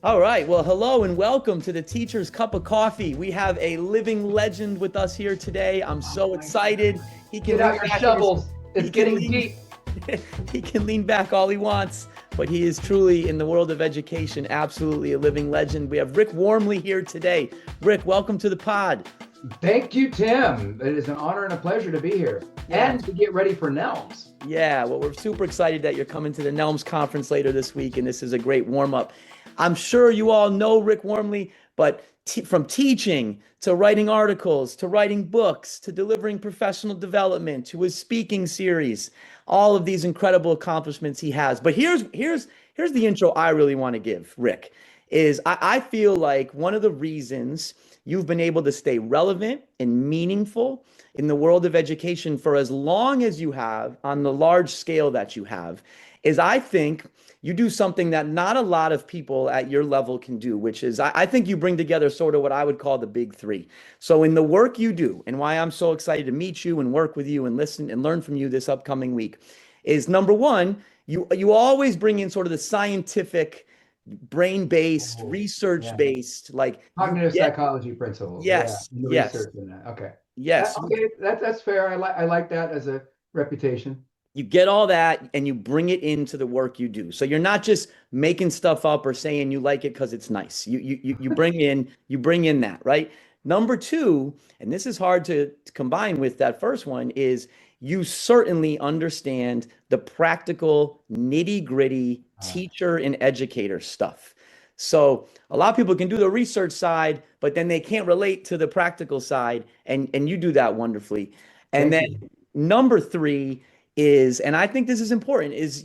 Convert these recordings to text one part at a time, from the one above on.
All right. Well, hello and welcome to the Teacher's Cup of Coffee. We have a living legend with us here today. I'm so excited. He can Get out lean your back in his, shovels. he It's can getting lean deep. he can lean back all he wants, but he is truly in the world of education absolutely a living legend. We have Rick Wormeli here today. Rick, welcome to the pod. Thank you, Tim. It is an honor and a pleasure to be here Yeah. and to get ready for NELMS. Yeah, well, we're super excited that you're coming to the NELMS Conference later this week, and this is a great warm up. I'm sure you all know Rick Wormeli, but from teaching to writing articles to writing books to delivering professional development to his speaking series, all of these incredible accomplishments he has. But here's the intro I really want to give, Rick, is I feel like one of the reasons you've been able to stay relevant and meaningful in the world of education for as long as you have on the large scale that you have is I think you do something that not a lot of people at your level can do, which is I think you bring together sort of what I would call the big three. So in the work you do, and why I'm so excited to meet you and work with you and listen and learn from you this upcoming week, is number one, you always bring in sort of the scientific, brain-based, Oh, yeah. research-based, like you Cognitive get psychology principles. Yeah. yes, And the yes, research in that. Okay. yes. Okay. That's fair. I like that as a reputation. You get all that and you bring it into the work you do. So you're not just making stuff up or saying you like it because it's nice. You bring in that, right? Number two, and this is hard to combine with that first one, is you certainly understand the practical, nitty-gritty Uh, teacher and educator stuff. So a lot of people can do the research side, but then they can't relate to the practical side, and you do that wonderfully. And Thank then you. number three is, and I think this is important, is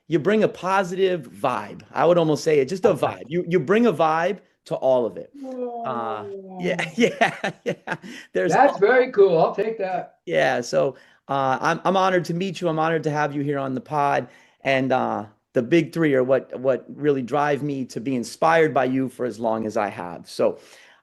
you bring a positive vibe. I would almost say it just a vibe. You bring a vibe to all of it. Yeah, Oh, yeah, yeah. There's that's very cool. I'll take that. yeah. So I'm honored to meet you. I'm honored to have you here on the pod. And the big three are what really drive me to be inspired by you for as long as I have. So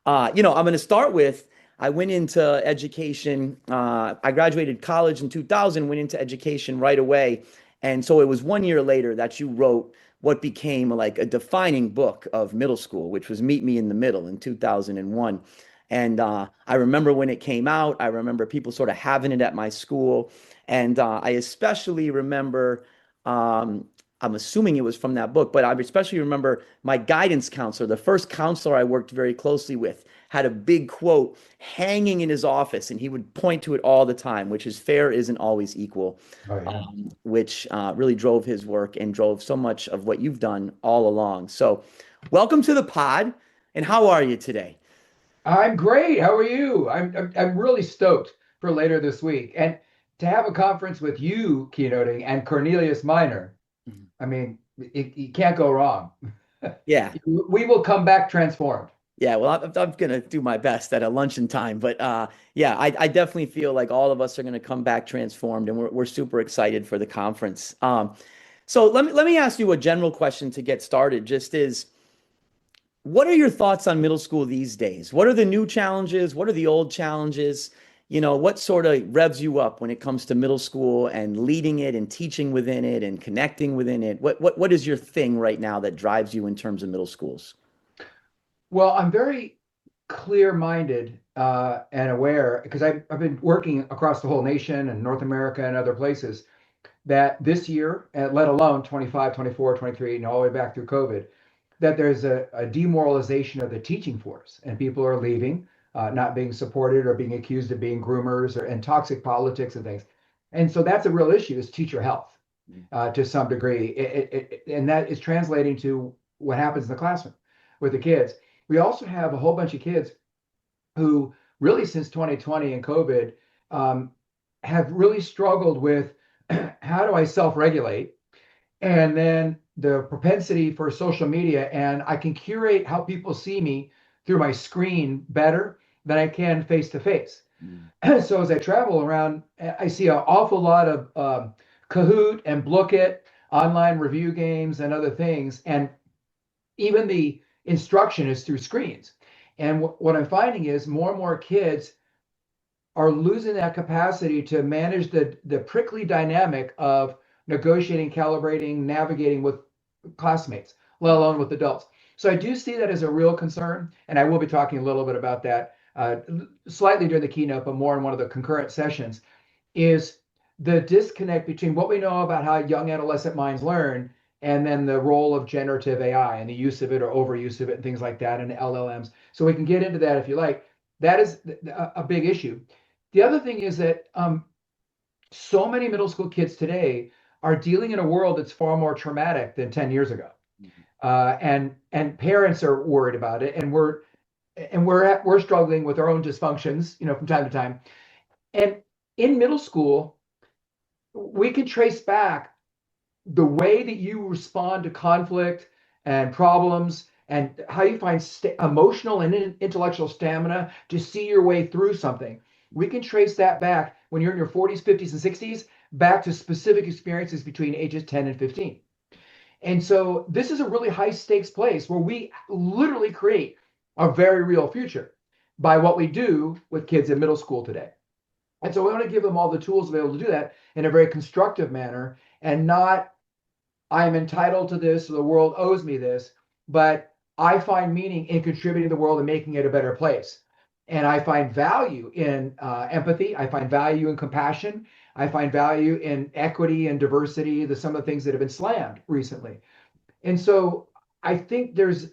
I'm going to start with I went into education. I graduated college in 2000, went into education right away. And so it was 1 year later that you wrote what became like a defining book of middle school, which was Meet Me in the Middle in 2001. And I remember when it came out, I remember people sort of having it at my school. And I especially remember, I'm assuming it was from that book, but I especially remember my guidance counselor, the first counselor I worked very closely with, had a big quote hanging in his office, and he would point to it all the time, which is fair isn't always equal, Oh, yeah. which really drove his work and drove so much of what you've done all along. So, welcome to the pod. And how are you today? I'm great. How are you? I'm really stoked for later this week. And to have a conference with you keynoting and Cornelius Minor, Mhm. I mean, you can't go wrong. Yeah. We will come back transformed. Yeah, well, I'm gonna do my best at a luncheon time, but yeah, I definitely feel like all of us are gonna come back transformed, and we're super excited for the conference. So let me ask you a general question to get started. Just is, what are your thoughts on middle school these days? What are the new challenges? What are the old challenges? What sort of revs you up when it comes to middle school and leading it and teaching within it and connecting within it? What is your thing right now that drives you in terms of middle schools? Well, I'm very clear-minded and aware because I've been working across the whole nation and North America and other places that this year, let alone 25, 24, 23, and all the way back through COVID, that there's a demoralization of the teaching force and people are leaving, not being supported or being accused of being groomers and toxic politics and things. And so that's a real issue is teacher health to some degree. And that is translating to what happens in the classroom with the kids. We also have a whole bunch of kids who really since 2020 and COVID have really struggled with how do I self-regulate? And then the propensity for social media, and I can curate how people see me through my screen better than I can face to face. Mm. So as I travel around, I see an awful lot of Kahoot and Blookit, online review games, and other things. And even the instruction is through screens. And what I'm finding is more and more kids are losing that capacity to manage the prickly dynamic of negotiating, calibrating, navigating with classmates, let alone with adults. So I do see that as a real concern, and I will be talking a little bit about that slightly during the keynote, but more in one of the concurrent sessions, is the disconnect between what we know about how young adolescent minds learn and then the role of generative AI and the use of it or overuse of it and things like that and LLMs. So we can get into that if you like. That is a big issue. The other thing is that so many middle school kids today are dealing in a world that's far more traumatic than 10 years ago. And parents are worried about it, and we're struggling with our own dysfunctions, from time to time. And in middle school, we can trace back the way that you respond to conflict and problems and how you find emotional and intellectual stamina to see your way through something. We can trace that back when you're in your 40s, 50s, and 60s, back to specific experiences between ages 10 and 15. And so this is a really high stakes place where we literally create a very real future by what we do with kids in middle school today. And so we want to give them all the tools to be able to do that in a very constructive manner, and not, I'm entitled to this, so the world owes me this, but I find meaning in contributing to the world and making it a better place. And I find value in empathy. I find value in compassion. I find value in equity and diversity, some of the things that have been slammed recently. And so I think there's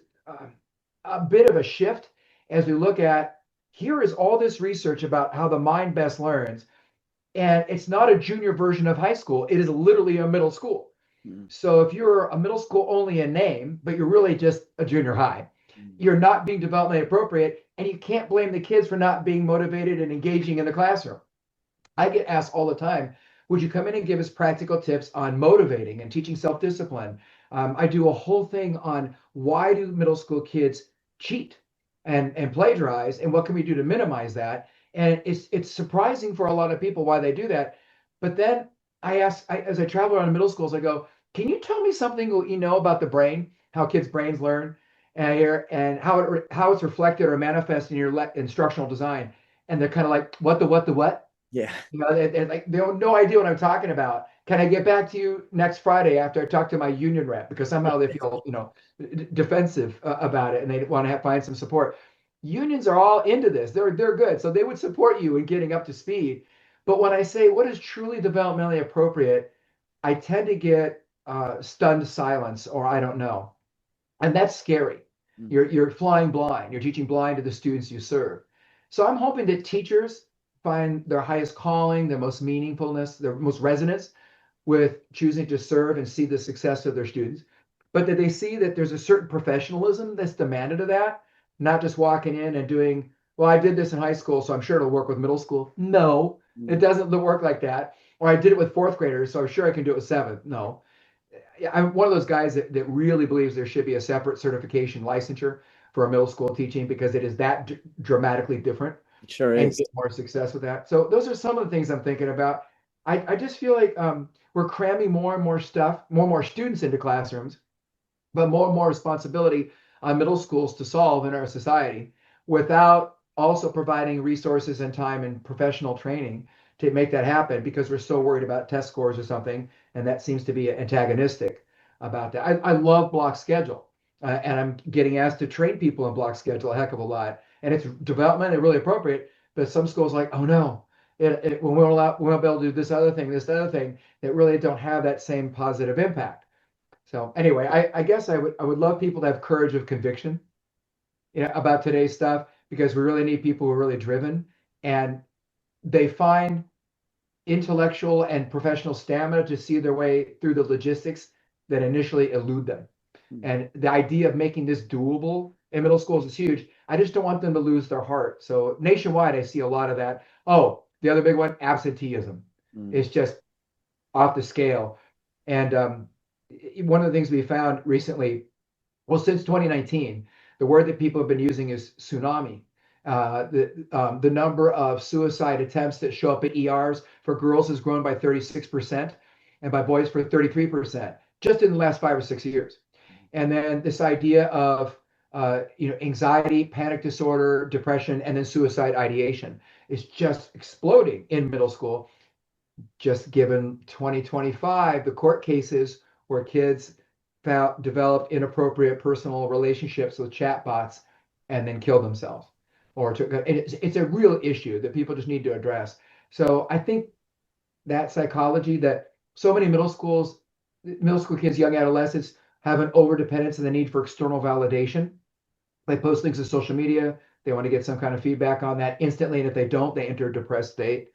a bit of a shift as we look at, here is all this research about how the mind best learns. And it's not a junior version of high school. It is literally a middle school. So if you're a middle school only in name, but you're really just a junior high, you're not being developmentally appropriate, and you can't blame the kids for not being motivated and engaging in the classroom. I get asked all the time, would you come in and give us practical tips on motivating and teaching self-discipline? I do a whole thing on why do middle school kids cheat and plagiarize, and what can we do to minimize that? And it's surprising for a lot of people why they do that. But then as I travel around middle schools, I go, can you tell me something you know about the brain, how kids' brains learn, and how it's reflected or manifested in your instructional design? And they're kind of like, what? Yeah. They have no idea what I'm talking about. Can I get back to you next Friday after I talk to my union rep? Because somehow they feel, defensive about it, and they want to find some support. Unions are all into this. They're good. So they would support you in getting up to speed. But when I say what is truly developmentally appropriate, I tend to get stunned silence, or I don't know. And that's scary. You're flying blind. You're teaching blind to the students you serve. So I'm hoping that teachers find their highest calling, their most meaningfulness, their most resonance with choosing to serve and see the success of their students, but that they see that there's a certain professionalism that's demanded of that, not just walking in and doing, well, I did this in high school, so I'm sure it'll work with middle school. No, it doesn't work like that. Or I did it with fourth graders, so I'm sure I can do it with seventh. No. I'm one of those guys that really believes there should be a separate certification licensure for a middle school teaching, because it is that dramatically different. It sure And is. get more success with that. So those are some of the things I'm thinking about. I just feel like we're cramming more and more stuff, more and more students into classrooms, but more and more responsibility on middle schools to solve in our society, without also providing resources and time and professional training to make that happen, because we're so worried about test scores or something. And that seems to be antagonistic about that. I love block schedule, and I'm getting asked to train people in block schedule a heck of a lot. And it's developmentally really appropriate, but some schools are like, oh no, we won't be able to do this other thing that really don't have that same positive impact. So anyway, I guess I would love people to have courage of conviction, about today's stuff, because we really need people who are really driven, and they find intellectual and professional stamina to see their way through the logistics that initially elude them. And the idea of making this doable in middle schools is huge. I just don't want them to lose their heart. So nationwide, I see a lot of that. Oh, the other big one, absenteeism. It's just off the scale. And one of the things we found recently, well, since 2019, the word that people have been using is tsunami. The number of suicide attempts that show up at ERs for girls has grown by 36%, and by boys for 33%, just in the last 5 or 6 years. And then this idea of anxiety, panic disorder, depression, and then suicide ideation is just exploding in middle school. Just given 2025, the court cases where kids developed inappropriate personal relationships with chatbots and then kill themselves. It's a real issue that people just need to address. So I think that psychology that so many middle school kids, young adolescents have an overdependence and the need for external validation. They post things to social media. They want to get some kind of feedback on that instantly. And if they don't, they enter a depressed state.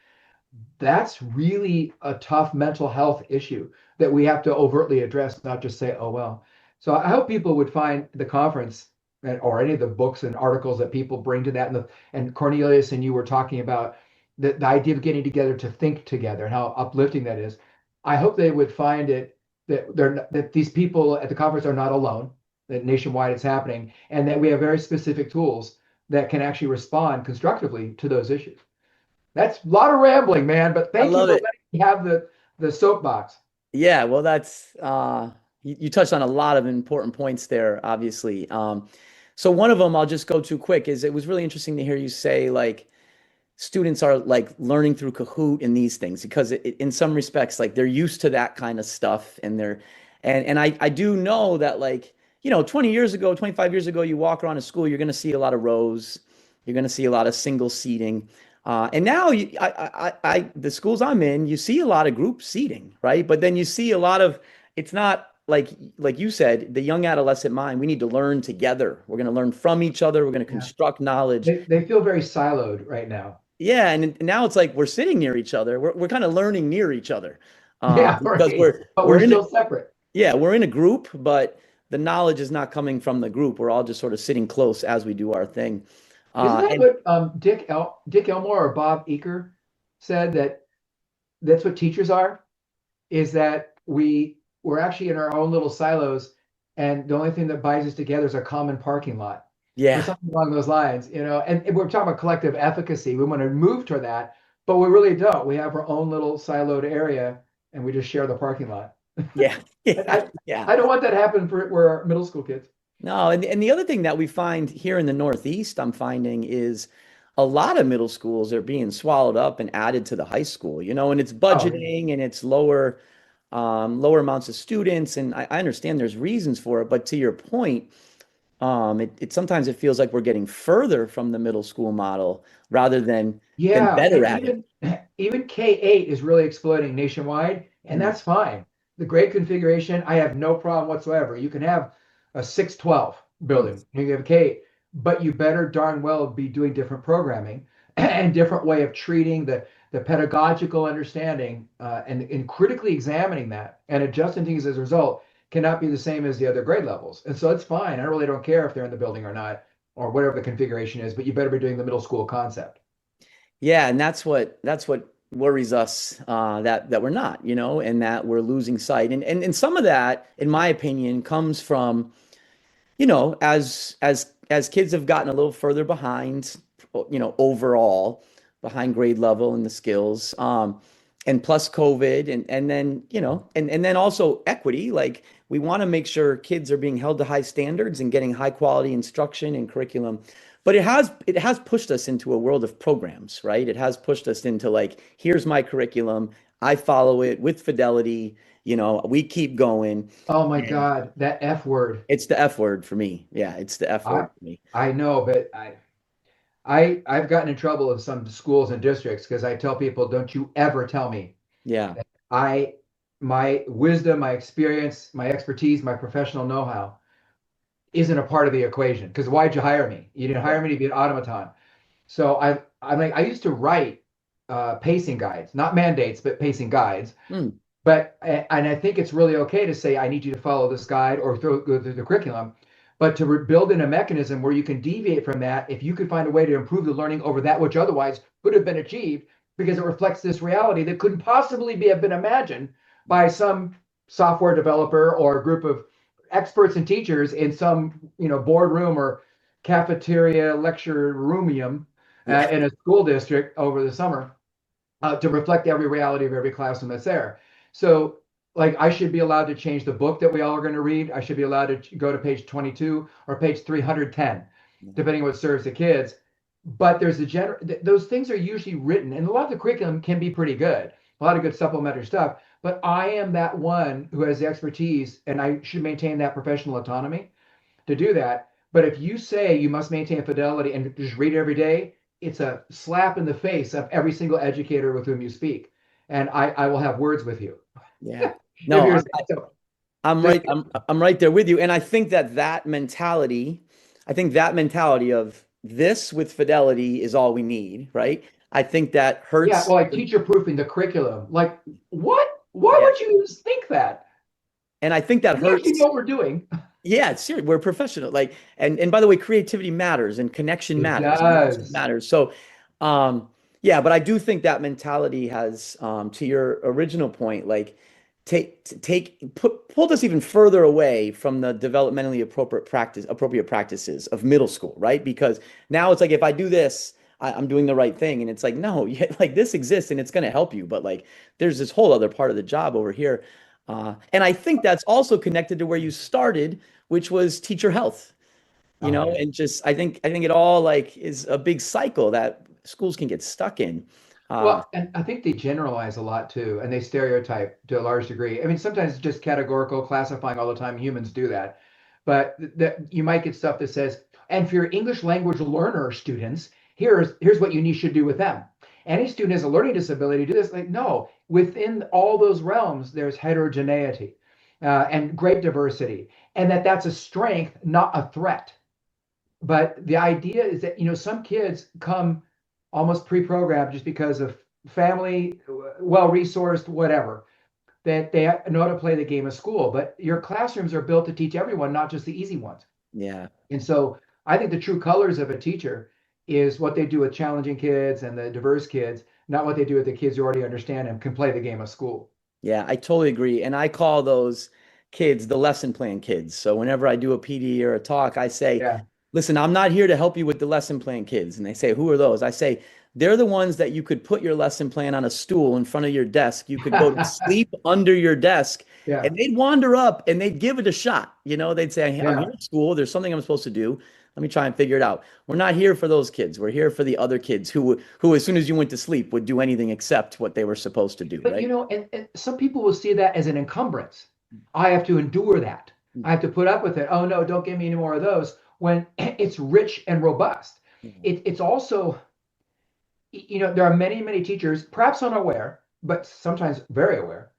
That's really a tough mental health issue that we have to overtly address, not just say, oh, well. So I hope people would find the conference or any of the books and articles that people bring to that. And Cornelius and you were talking about the idea of getting together to think together and how uplifting that is. I hope they would find it that these people at the conference are not alone, that nationwide it's happening, and that we have very specific tools that can actually respond constructively to those issues. That's a lot of rambling, man, but I thank you love for it. letting me have the soapbox. Yeah, well, that's you touched on a lot of important points there, obviously. So one of them I'll just go to quick is it was really interesting to hear you say like students are like learning through Kahoot and these things because in some respects like they're used to that kind of stuff and I do know that like 20 years ago 25 years ago you walk around a school you're going to see a lot of rows, you're going to see a lot of single seating, and now the schools I'm in you see a lot of group seating, right? But then you see a lot of, it's not like you said, the young adolescent mind, we need to learn together, we're going to learn from each other, we're going to Yeah. construct knowledge. They feel very siloed right now. Yeah, and now it's like we're sitting near each other. We're kind of learning near each other, Yeah, because right. But we're we're in a, still separate. yeah, we're in a group, but the knowledge is not coming from the group. We're all just sort of sitting close as we do our thing. Isn't that And what Dick Elmore or Bob Eaker said, that that's what teachers are? Is that we're actually in our own little silos, and the only thing that binds us together is a common parking lot or yeah, something along those lines, and we're talking about collective efficacy. We want to move toward that, but we really don't. We have our own little siloed area and we just share the parking lot. yeah, And yeah, I, yeah. I don't want that to happen for our middle school kids. No, and the other thing that we find here in the Northeast, I'm finding is a lot of middle schools are being swallowed up and added to the high school, and it's Oh, yeah. budgeting and it's lower amounts of students. And I understand there's reasons for it, but to your point, it sometimes it feels like we're getting further from the middle school model rather than Yeah, better and at it. even K-8 is really exploding nationwide, and Mm. that's fine. The grade configuration, I have no problem whatsoever. You can have a 612 Mm. building, you can have K, but you better darn well be doing different programming and different way of treating the pedagogical understanding, and critically examining that and adjusting things as a result cannot be the same as the other grade levels. And so it's fine. I really don't care if they're in the building or not, or whatever the configuration is, but you better be doing the middle school concept. Yeah, and that's what worries us, that we're not, and that we're losing sight. And some of that, in my opinion, comes from as kids have gotten a little further behind, overall behind grade level and the skills, and plus COVID, and then and then also equity. Like we want to make sure kids are being held to high standards and getting high quality instruction and curriculum. But it has pushed us into a world of programs, right? It has pushed us into like, here's my curriculum, I follow it with fidelity, we keep going. Oh my God, that F word. It's the F word for me. Yeah, it's the F I word for me. I know, but I've gotten in trouble in some schools and districts because I tell people, don't you ever tell me Yeah. that my wisdom, my experience, my expertise, my professional know-how isn't a part of the equation. Because why'd you hire me? You didn't hire me to be an automaton. So I used to write pacing guides, not mandates, but pacing guides. Mm, But and I think it's really okay to say I need you to follow this guide or go through the curriculum, but to build in a mechanism where you can deviate from that if you can find a way to improve the learning over that which otherwise could have been achieved because it reflects this reality that couldn't possibly have been imagined by some software developer or a group of experts and teachers in some boardroom or cafeteria lecture roomium yeah. in a school district over the summer, to reflect every reality of every classroom that's there. So, like, I should be allowed to change the book that we all are going to read. I should be allowed to go to page 22 or page 310, depending on what serves the kids. But there's those things are usually written, and a lot of the curriculum can be pretty good, a lot of good supplementary stuff. but I am that one who has the expertise, and I should maintain that professional autonomy to do that. But if you say you must maintain fidelity and just read every day, it's a slap in the face of every single educator with whom you speak. And I will have words with you. Yeah. If No, you're so I'm just right. I'm right there with you. And I think I think that mentality of this with fidelity is all we need, right? I think that yeah, hurts. well, like teacher proofing the curriculum. Like, what? Why Yeah. would you think that? And I think that We actually know hurts. what we're doing. Yeah, seriously, we're professional. Like, and by the way, creativity matters and connection It matters and mindset does. matters. So, yeah, but I do think that mentality has, to your original point, like pulled us even further away from the developmentally appropriate practices of middle school, right? Because now it's like if I do this, I'm doing the right thing, and it's like no, yeah, like this exists and it's going to help you, but like there's this whole other part of the job over here, and I think that's also connected to where you started, which was teacher health, Oh yeah. and just I think it all like is a big cycle that schools can get stuck in. Well, and I think they generalize a lot too, and they stereotype to a large degree. I mean, sometimes it's just categorical classifying all the time. Humans do that. But that you might get stuff that says, and for your English language learner students, here's what you need should do with them. Any student has a learning disability, do this. Like, no, within all those realms, there's heterogeneity and great diversity, and that's a strength, not a threat. But the idea is that, some kids come almost pre-programmed just because of family, well-resourced, whatever, that they know how to play the game of school. But your classrooms are built to teach everyone, not just the easy ones. Yeah. And so I think the true colors of a teacher is what they do with challenging kids and the diverse kids, not what they do with the kids who already understand and can play the game of school. Yeah, I totally agree. And I call those kids the lesson plan kids. So whenever I do a PD or a talk, I say, Yeah. listen, I'm not here to help you with the lesson plan kids. And they say, who are those? I say, they're the ones that you could put your lesson plan on a stool in front of your desk. You could go to sleep under your desk Yeah. and they'd wander up and they'd give it a shot. They'd say, I'm here Yeah. at school. There's something I'm supposed to do. Let me try and figure it out. We're not here for those kids. We're here for the other kids who, as soon as you went to sleep, would do anything except what they were supposed to do, But right? and some people will see that as an encumbrance. I have to endure that. I have to put up with it. Oh no, don't give me any more of those. When it's rich and robust, it's also, there are many, many teachers, perhaps unaware, but sometimes very aware,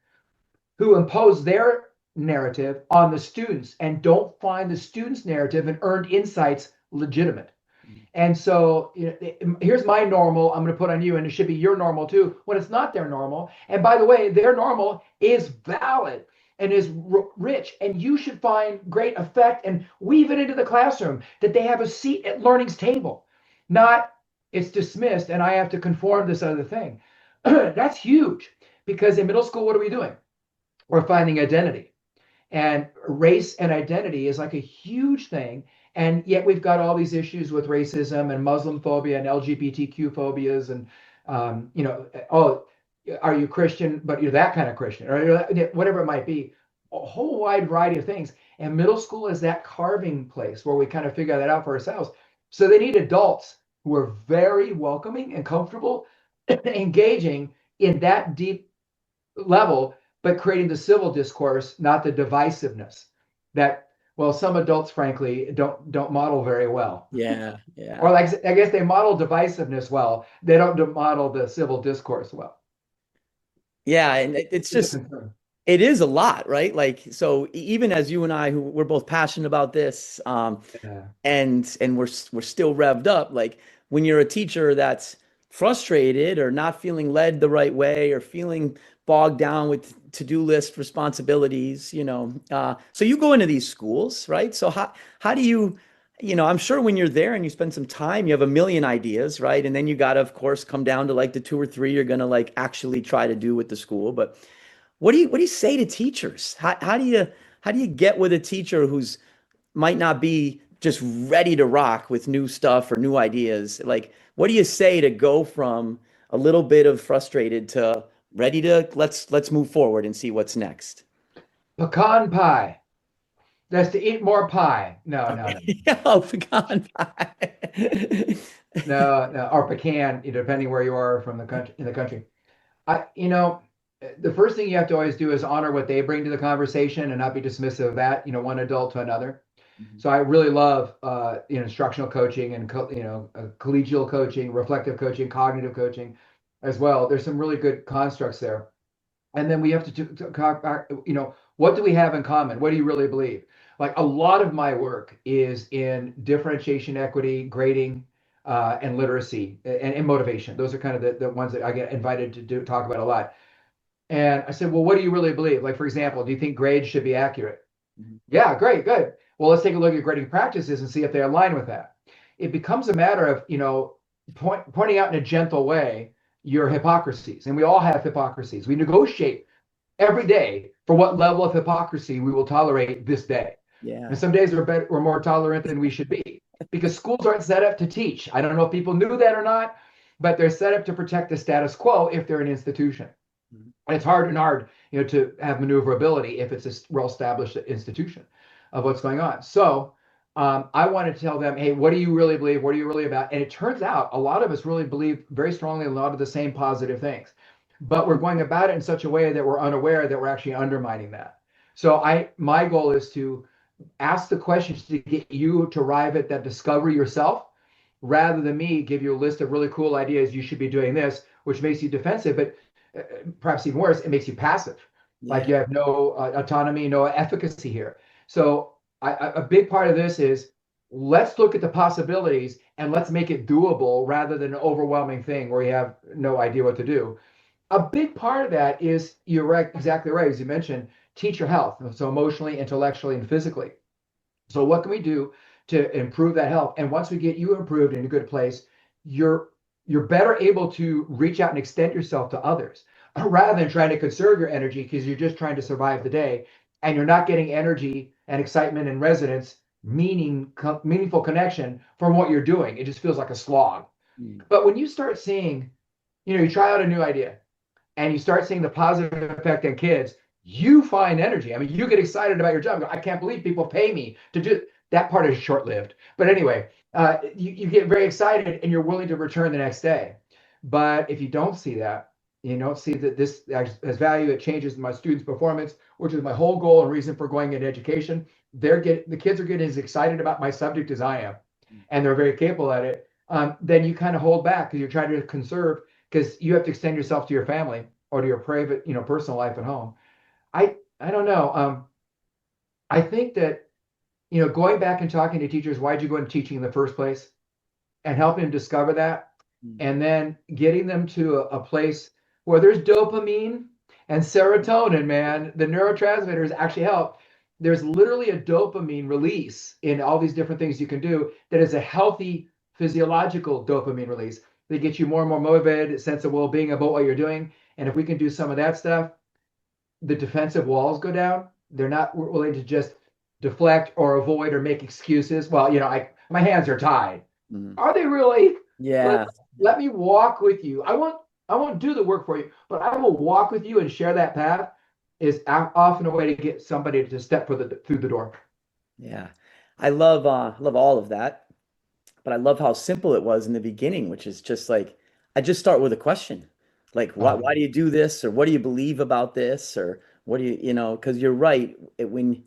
who impose their narrative on the students and don't find the students' narrative and earned insights legitimate. And so, here's my normal I'm going to put on you, and it should be your normal too, when it's not their normal. And by the way, their normal is valid and is rich, and you should find great effect and weave it into the classroom that they have a seat at learning's table, not it's dismissed and I have to conform this other thing. That's huge because in middle school, what are we doing? We're finding identity. And race and identity is like a huge thing. And yet we've got all these issues with racism and Muslim phobia and LGBTQ phobias and, oh, are you Christian? But you're that kind of Christian, or whatever it might be. A whole wide variety of things. And middle school is that carving place where we kind of figure that out for ourselves. So they need adults who are very welcoming and comfortable, engaging in that deep level, but creating the civil discourse, not the divisiveness that, well, some adults, frankly, don't model very well. Yeah, Or yeah. like I guess they model divisiveness well. They don't model the civil discourse well. Yeah, and it's It's a just concern. it is a lot, right? Like so even as you and I who we're both passionate about this, Yeah. and we're still revved up, like when you're a teacher that's frustrated or not feeling led the right way or feeling bogged down with to-do list responsibilities, so you go into these schools, right? So how do you, I'm sure when you're there and you spend some time, you have a million ideas, right? And then you got to, of course, come down to like the two or three you're gonna like actually try to do with the school. But what do you say to teachers? How do you get with a teacher who's might not be just ready to rock with new stuff or new ideas? Like, what do you say to go from a little bit of frustrated to ready to let's move forward and see what's next? Pecan pie. That's to eat more pie. No, no, no, Okay. Oh, pecan pie. no, no. Or pecan, depending where you are from the country in the country. I, the first thing you have to always do is honor what they bring to the conversation and not be dismissive of that, one adult to another. Mhm. So I really love instructional coaching and collegial coaching, reflective coaching, cognitive coaching as well. There's some really good constructs there. And then we have to talk about, what do we have in common? What do you really believe? Like a lot of my work is in differentiation, equity, grading, and literacy and motivation. Those are kind of the ones that I get invited to talk about a lot. And I said, well, what do you really believe? Like, for example, do you think grades should be accurate? Mhm. Yeah, great, good. Well, let's take a look at grading practices and see if they align with that. It becomes a matter of, pointing out in a gentle way your hypocrisies. And we all have hypocrisies. We negotiate every day for what level of hypocrisy we will tolerate this day. And Yeah. some days we're more tolerant than we should be because schools aren't set up to teach. I don't know if people knew that or not, but they're set up to protect the status quo if they're an institution. Mhm. And it's hard, to have maneuverability if it's a well-established institution of what's going on. So I want to tell them, hey, what do you really believe? What are you really about? And it turns out a lot of us really believe very strongly in a lot of the same positive things, but we're going about it in such a way that we're unaware that we're actually undermining that. So my goal is to ask the questions to get you to arrive at that discovery yourself rather than me give you a list of really cool ideas. You should be doing this, which makes you defensive, but perhaps even worse, it makes you passive. Like Yeah. you have no autonomy, no efficacy here. So a big part of this is let's look at the possibilities and let's make it doable rather than an overwhelming thing where you have no idea what to do. A big part of that is you're right, exactly right, as you mentioned, teacher health. So emotionally, intellectually, and physically. So what can we do to improve that health? And once we get you improved in a good place, you're you're better able to reach out and extend yourself to others rather than trying to conserve your energy because you're just trying to survive the day and you're not getting energy and excitement and resonance, meaningful connection from what you're doing. It just feels like a slog. Mm. But when you start seeing, you try out a new idea and you start seeing the positive effect on kids, you find energy. I mean, you get excited about your job. I can't believe people pay me to do that. Part is short lived. But anyway, you get very excited and you're willing to return the next day. But if you don't see that, you don't see that this has value, it changes my students' performance, which is my whole goal and reason for going into education. The kids are getting as excited about my subject as I am, and they're very capable at it. Then you kind of hold back because you're trying to conserve because you have to extend yourself to your family or to your private, personal life at home. I don't know. I think that going back and talking to teachers, why'd you go into teaching in the first place, and helping them discover that, Mm. and then getting them to a place where there's dopamine and serotonin, man, the neurotransmitters actually help. There's literally a dopamine release in all these different things you can do that is a healthy physiological dopamine release that gets you more and more motivated, a sense of well-being about what you're doing. And if we can do some of that stuff, the defensive walls go down. They're not willing to just deflect or avoid or make excuses. Well, my hands are tied. Mhm. Are they really? Let, Yeah. let me walk with you. I won't do the work for you, but I will walk with you and share that path is often a way to get somebody to step through the door. Yeah. I love all of that, but I love how simple it was in the beginning, which is just like I just start with a question. Like why Um, do you do this or what do you believe about this or what do because you're right. When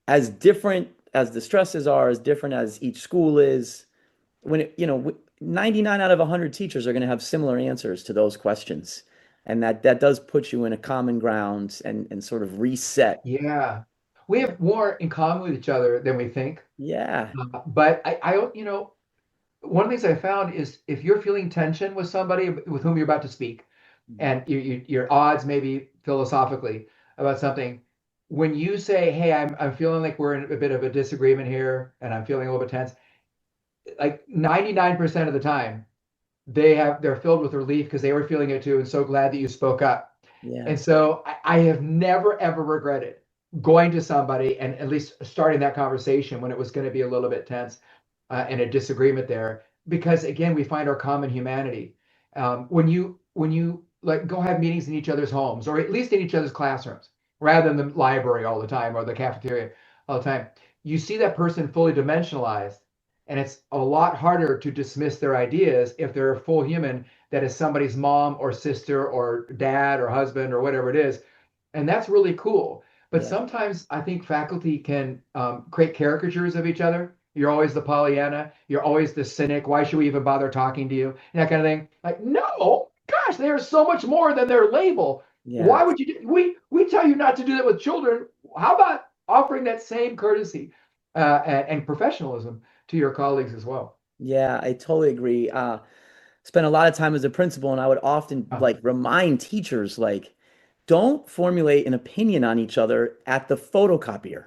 as different as the stresses are, as different as each school is, 99 out of 100 teachers are going to have similar answers to those questions. And that does put you in a common ground and sort of reset. yeah, we have more in common with each other than we think. Yeah. But one of the things I found is if you're feeling tension with somebody with whom you're about to speak, Mhm. and your odds maybe philosophically about something, when you say, "Hey, I'm feeling like we're in a bit of a disagreement here, and I'm feeling a little bit tense," like 99% of the time, they're filled with relief because they were feeling it too, and so glad that you spoke up. Yeah. And so I have never ever regretted going to somebody and at least starting that conversation when it was going to be a little bit tense and a disagreement there, because again, we find our common humanity. When you like go have meetings in each other's homes or at least in each other's classrooms rather than the library all the time or the cafeteria all the time, you see that person fully dimensionalized And it's a lot harder to dismiss their ideas if they're a full human that is somebody's mom or sister or dad or husband or whatever it is. And that's really cool. But Yeah. sometimes I think faculty can create caricatures of each other. You're always the Pollyanna. You're always the cynic. Why should we even bother talking to you? And that kind of thing. Like, no, gosh, they are so much more than their label. Yeah. Why would you do? We tell you not to do that with children. How about offering that same courtesy and professionalism to your colleagues as well? Yeah, I totally agree. Spent a lot of time as a principal, and I would often Oh. like remind teachers, like, don't formulate an opinion on each other at the photocopier.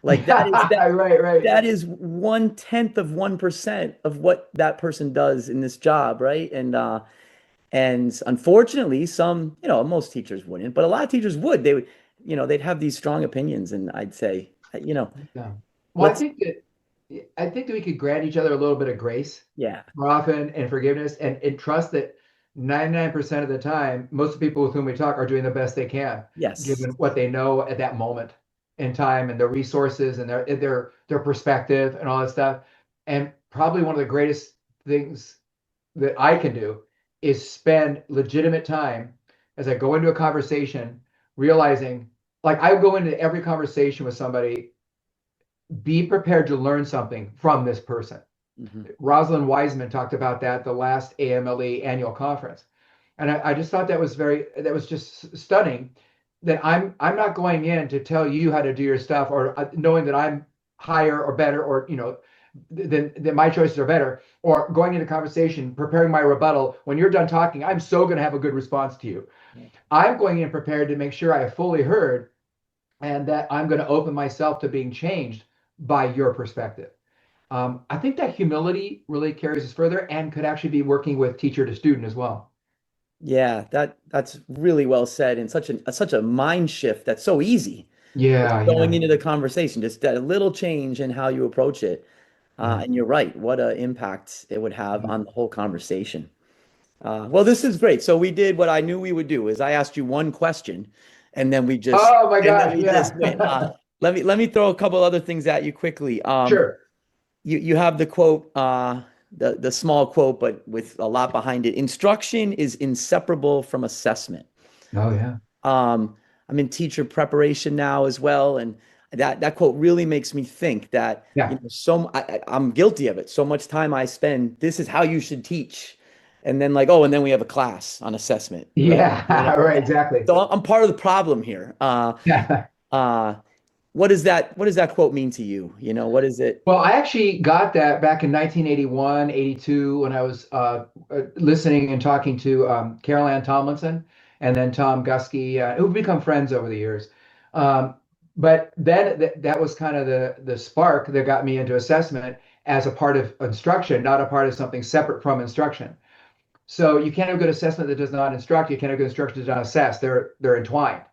Like Right, right. that is 1/10 of 1% of what that person does in this job, right? And unfortunately, some, most teachers wouldn't, but a lot of teachers would. They would, they'd have these strong opinions, and I'd say, Yeah. Well, let's, I think that we could grant each other a little bit of grace yeah, more often and forgiveness and trust that 99% of the time, most of the people with whom we talk are doing the best they can, yes, given what they know at that moment in time and their resources and their perspective and all that stuff. And probably one of the greatest things that I can do is spend legitimate time as I go into a conversation, realizing like I go into every conversation with somebody, be prepared to learn something from this person. hmm Rosalind Wiseman talked about that the last AMLE annual conference. And I just thought that was just stunning that I'm not going in to tell you how to do your stuff or knowing that I'm higher or better or that my choices are better or going into conversation preparing my rebuttal. When you're done talking, I'm so going to have a good response to you. I'm going in prepared to make sure I have fully heard and that I'm going to open myself to being changed by your perspective. I think that humility really carries us further and could actually be working with teacher to student as well. Yeah, that's really well said, and such a mind shift that's so easy. Just Yeah, going yeah, into the conversation, just that little change in how you approach it. yeah. And you're right, what an impact it would have on the whole conversation. Well, this is great. So we did what I knew we would do is I asked you one question, and then we just Oh my and then gosh, we just yeah. went. Let me throw a couple other things at you quickly. Sure. You have the quote, the small quote, but with a lot behind it. Instruction is inseparable from assessment. Oh yeah. I'm in teacher preparation now as well, and that quote really makes me think that Yeah. I'm guilty of it. So much time I spend, this is how you should teach, and then like, oh, and then we have a class on assessment, right? Yeah, right, exactly. So I'm part of the problem here. Yeah. Uh, what does that quote mean to you? What is it? Well, I actually got that back in 1981, 82, when I was listening and talking to Carol Ann Tomlinson and then Tom Gusky, who've become friends over the years. Um, but then that was kind of the spark that got me into assessment as a part of instruction, not a part of something separate from instruction. So you can't have good assessment that does not instruct. You can't have good instruction that does not assess. They're entwined.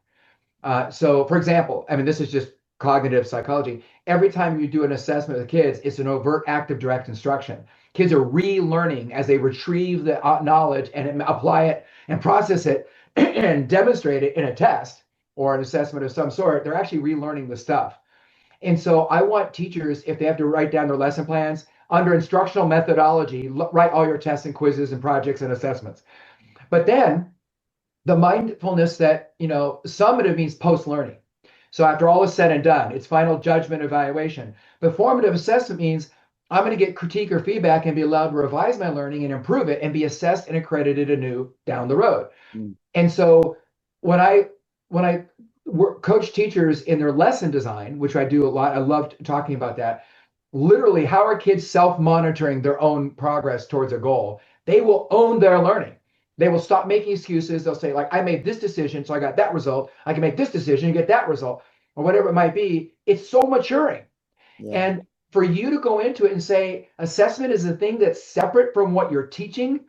So, for example, I mean, this is just cognitive psychology. Every time you do an assessment with kids, it's an overt act of direct instruction. Kids are relearning as they retrieve the knowledge and apply it and process it and demonstrate it in a test or an assessment of some sort. They're actually relearning the stuff. And so I want teachers, if they have to write down their lesson plans, under instructional methodology, write all your tests and quizzes and projects and assessments. But then the mindfulness that, summative means post-learning. So after all is said and done, it's final judgment evaluation. But formative assessment means I'm going to get critique or feedback and be allowed to revise my learning and improve it and be assessed and accredited anew down the road. Mm, And so when I coach teachers in their lesson design, which I do a lot, I loved talking about that. Literally, how are kids self-monitoring their own progress towards a goal? They will own their learning. They will stop making excuses. They'll say, like, I made this decision, so I got that result. I can make this decision and get that result, or whatever it might be. It's so maturing. yeah, And for you to go into it and say assessment is a thing that's separate from what you're teaching,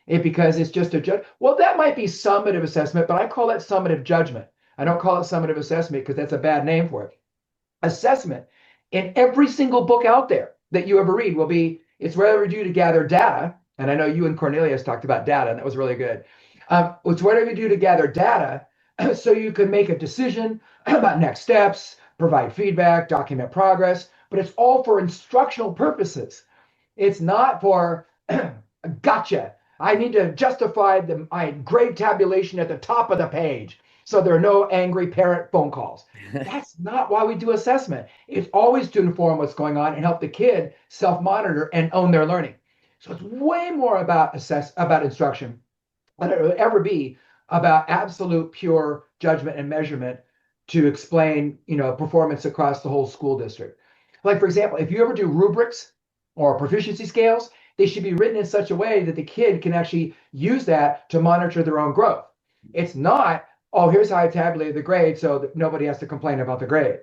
because it's just a judge. Well, that might be summative assessment, but I call that summative judgment. I don't call it summative assessment because that's a bad name for it. Assessment in every single book out there that you ever read will be it's whatever you do to gather data. And I know you and Cornelius talked about data, and that was really good. It's whatever you do to gather data so you can make a decision about next steps, provide feedback, document progress, but it's all for instructional purposes. It's not for gotcha. I need to justify my grade tabulation at the top of the page so there are no angry parent phone calls. That's not why we do assessment. It's always to inform what's going on and help the kid self-monitor and own their learning. So it's way more about instruction than it would ever be about absolute pure judgment and measurement to explain, performance across the whole school district. Like, for example, if you ever do rubrics or proficiency scales, they should be written in such a way that the kid can actually use that to monitor their own growth. It's not, oh, here's how I tabulated the grade so that nobody has to complain about the grade.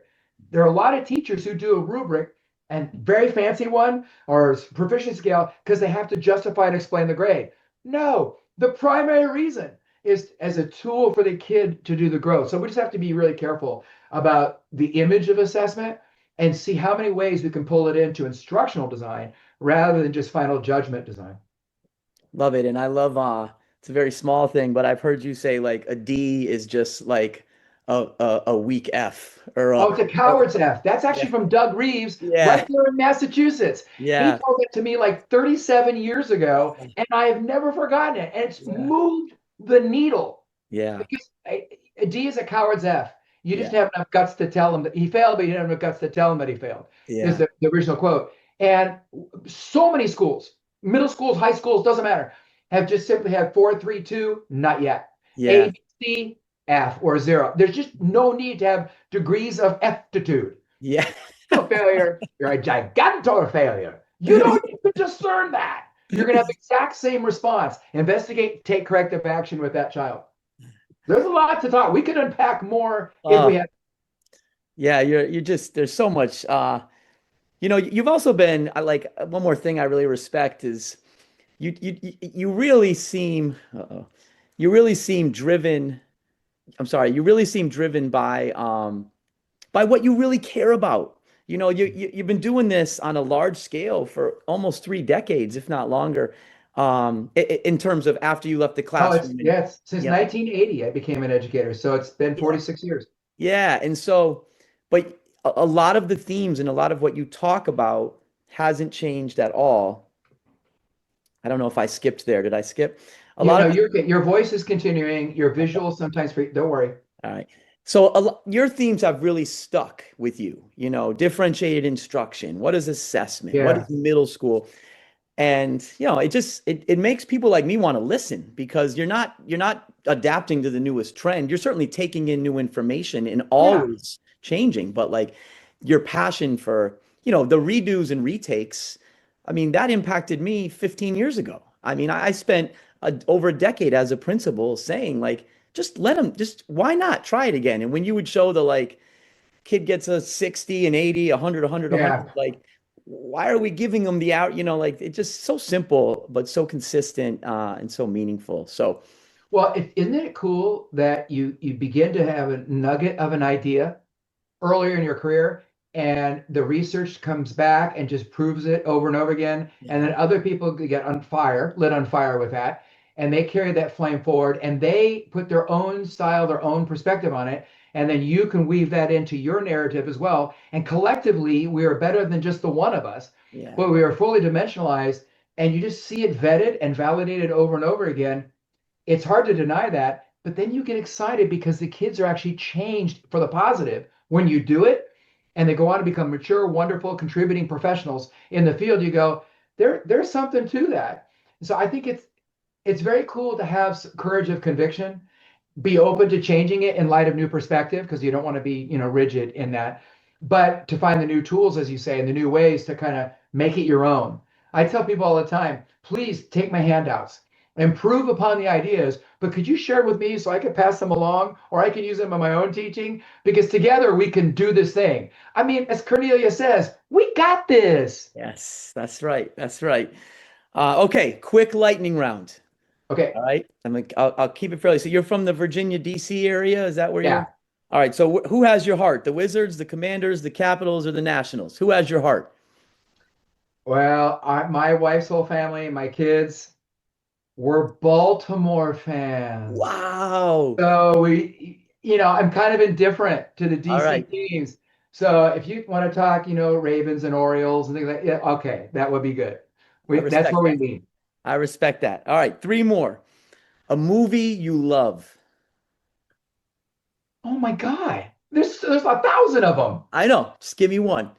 There are a lot of teachers who do a rubric and very fancy one or proficiency scale because they have to justify and explain the grade. No, the primary reason is as a tool for the kid to do the growth. So we just have to be really careful about the image of assessment and see how many ways we can pull it into instructional design rather than just final judgment design. Love it. And I love it's a very small thing, but I've heard you say like a D is just like a weak F or Oh, it's a coward's F. That's actually yeah. from Doug Reeves, right Yeah. there in Massachusetts. He Yeah. told it to me like 37 years ago, and I have never forgotten it. And it's Yeah. moved the needle. Yeah. Because a D is a coward's F. You just Yeah. have enough guts to tell him that he failed, but you didn't have enough guts to tell him that he failed, is Yeah. the original quote. And so many schools, middle schools, high schools, doesn't matter, have just simply had 4, 3, 2, not yet. Yeah. A, B, C, F, or 0. There's just no need to have degrees of aptitude. Yeah. Failure, you're a gigantor failure. You don't need to discern that. You're going to have the exact same response. Investigate, take corrective action with that child. There's a lot to talk. We could unpack more if we had. Yeah, you're just there's so much you've also been I like one more thing I really respect is you really seem you really seem driven. I'm sorry, you really seem driven by what you really care about. You've been doing this on a large scale for almost 3 decades, if not longer, in terms of after you left the Oh, it's classroom. yes. Since You know, 1980, I became an educator. So it's been 46 years. yeah, and so, but a lot of the themes and a lot of what you talk about hasn't changed at all. I don't know if I skipped there. Did I skip? A You lot know, of your voice is continuing. Your visuals sometimes. Don't worry. All right. So your themes have really stuck with you, differentiated instruction. What is assessment? What is Yeah, middle school? And it makes people like me want to listen because you're not adapting to the newest trend. You're certainly taking in new information and yeah, always changing, but like your passion for, the redos and retakes, I mean, that impacted me 15 years ago. I mean, I spent over a decade as a principal saying like, just let them, just why not try it again? And when you would show the like kid gets a 60, an 80, 100, 100, 100, yeah. like why are we giving them the out, like it's just so simple but so consistent and so meaningful. So Well, isn't it cool that you begin to have a nugget of an idea earlier in your career, and the research comes back and just proves it over and over again, and yeah, then other people get lit on fire with that, and they carry that flame forward, and they put their own style, their own perspective on it, and then you can weave that into your narrative as well. And collectively, we are better than just the one of us, yeah, but we are fully dimensionalized, and you just see it vetted and validated over and over again. It's hard to deny that, but then you get excited because the kids are actually changed for the positive when you do it, and they go on to become mature, wonderful, contributing professionals in the field. You go, there's something to that. So I think it's very cool to have courage of conviction, be open to changing it in light of new perspective because you don't want to be, rigid in that, but to find the new tools, as you say, and the new ways to kind of make it your own. I tell people all the time, please take my handouts, improve upon the ideas, but could you share with me so I can pass them along or I can use them in my own teaching? Because together we can do this thing. I mean, as Cornelia says, we got this. yes, that's right, that's right. Okay, quick lightning round. Okay. All right, I'll keep it fairly. So you're from the Virginia DC area, is that where you're? Yeah. All right, so who has your heart, the Wizards, the Commanders, the Capitals, or the Nationals? Who has your heart? Well, my wife's whole family, my kids, we're Baltimore fans. Wow. So I'm kind of indifferent to the All DC right. teams. So if you want to talk, Ravens and Orioles and things like that, yeah, okay, that would be good. I That's respect where we that. lean. I respect that. All right, three more. A movie you love. Oh my God. There's 1,000 of them. I know. Just give me one.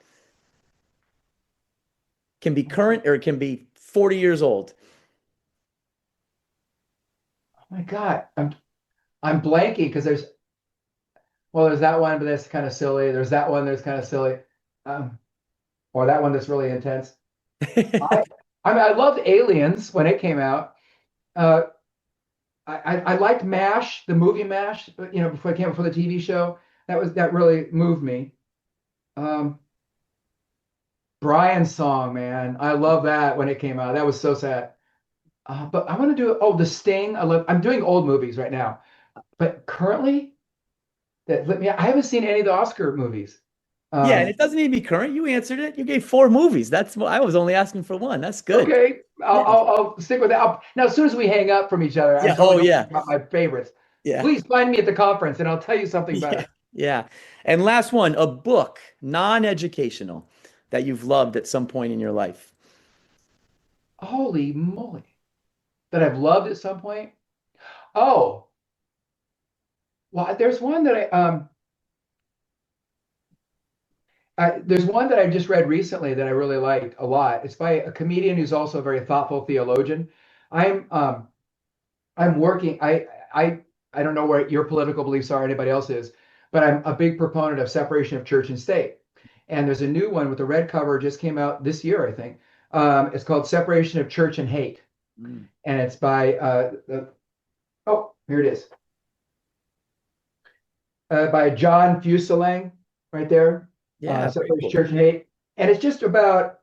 Can be current or it can be 40 years old. Oh my God. I'm blanking because there's that one, but that's kind of silly. There's that one that's kind of silly. Um, or that one that's really intense. I I loved Aliens when it came out. Uh, I liked MASH, the movie MASH, but before it came out for the TV show. That really moved me. Um, Brian's song, man, I love that when it came out. That was so sad. But I want to do The Sting. I'm doing old movies right now, but currently I haven't seen any of the Oscar movies. Yeah, and Um, it doesn't need to be current. You answered it. You gave four movies. That's what I was only asking for one. That's good. okay, Yeah. I'll stick with that. Now, as soon as we hang up from each other, I'm Yeah. totally Oh, going to yeah. talk about my favorites. Yeah. Please find me at the conference, and I'll tell you something Yeah. better. Yeah. And last one, a book, non-educational, that you've loved at some point in your life. Holy moly, that I've loved at some point. Oh, well, there's one that I just read recently that I really liked a lot. It's by a comedian who's also a very thoughtful theologian. I'm um, I'm working. I don't know what your political beliefs are, anybody else's, but I'm a big proponent of separation of church and state. And there's a new one with a red cover just came out this year, I think. It's called Separation of Church and Hate, Mm. and it's by oh, here it is, by John Fuselier, right there. Yeah, very Separation of cool. Church and Hate, and it's just about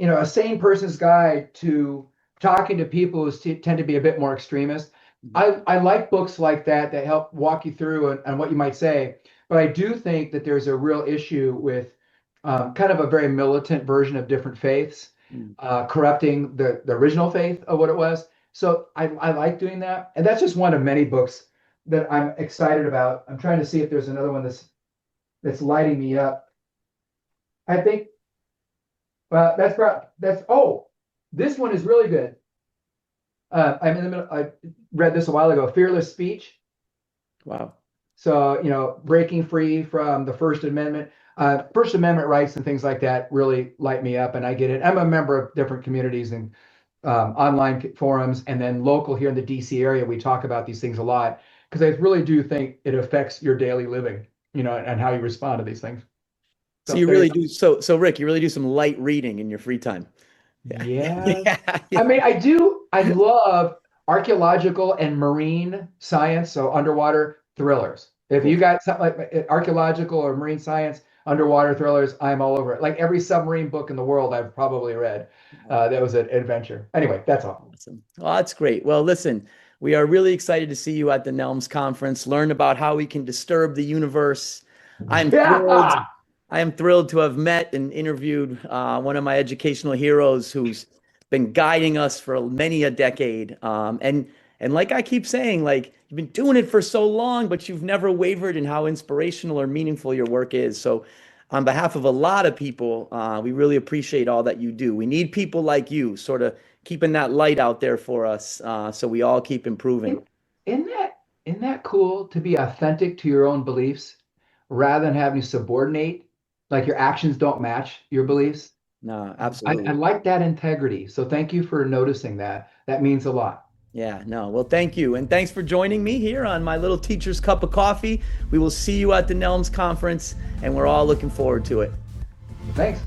a sane person's guide to talking to people who tend to be a bit more extremist. Mhm. I like books like that help walk you through and what you might say, but I do think that there's a real issue with kind of a very militant version of different faiths, Mm. corrupting the original faith of what it was. So I like doing that, and that's just one of many books that I'm excited about. I'm trying to see if there's another one that's lighting me up. I think this one is really good. I'm in the middle. I read this a while ago. Fearless Speech. Wow. So, breaking free from the First Amendment. First Amendment rights and things like that really light me up, and I get it. I'm a member of different communities and online forums, and then local here in the DC area, we talk about these things a lot because I really do think it affects your daily living, and how you respond to these things. So So you there you really go. do so Rick, you really do some light reading in your free time. Yeah. Yes. Yeah. I Yeah. mean, I do. I love archaeological and marine science, so underwater thrillers. If Cool. you got something like archaeological or marine science, underwater thrillers, I'm all over it. Like every submarine book in the world, I've probably read. That was an adventure. Anyway, that's all. Awesome. Well, that's great. Well, listen, we are really excited to see you at the NELMS conference, learn about how we can disturb the universe. I'm thrilled. Yeah. I am thrilled to have met and interviewed one of my educational heroes who's been guiding us for many a decade. And like I keep saying, like you've been doing it for so long, but you've never wavered in how inspirational or meaningful your work is. So, on behalf of a lot of people, we really appreciate all that you do. We need people like you, sort of keeping that light out there for us, so we all keep improving. Isn't isn't that isn't that cool to be authentic to your own beliefs rather than having to subordinate, like your actions don't match your beliefs? No, I absolutely. like that integrity. So thank you for noticing that. That means a lot. Yeah, no. Well, thank you. And thanks for joining me here on my little teacher's cup of coffee. We will see you at the NELMS conference, and we're all looking forward to it. Thanks.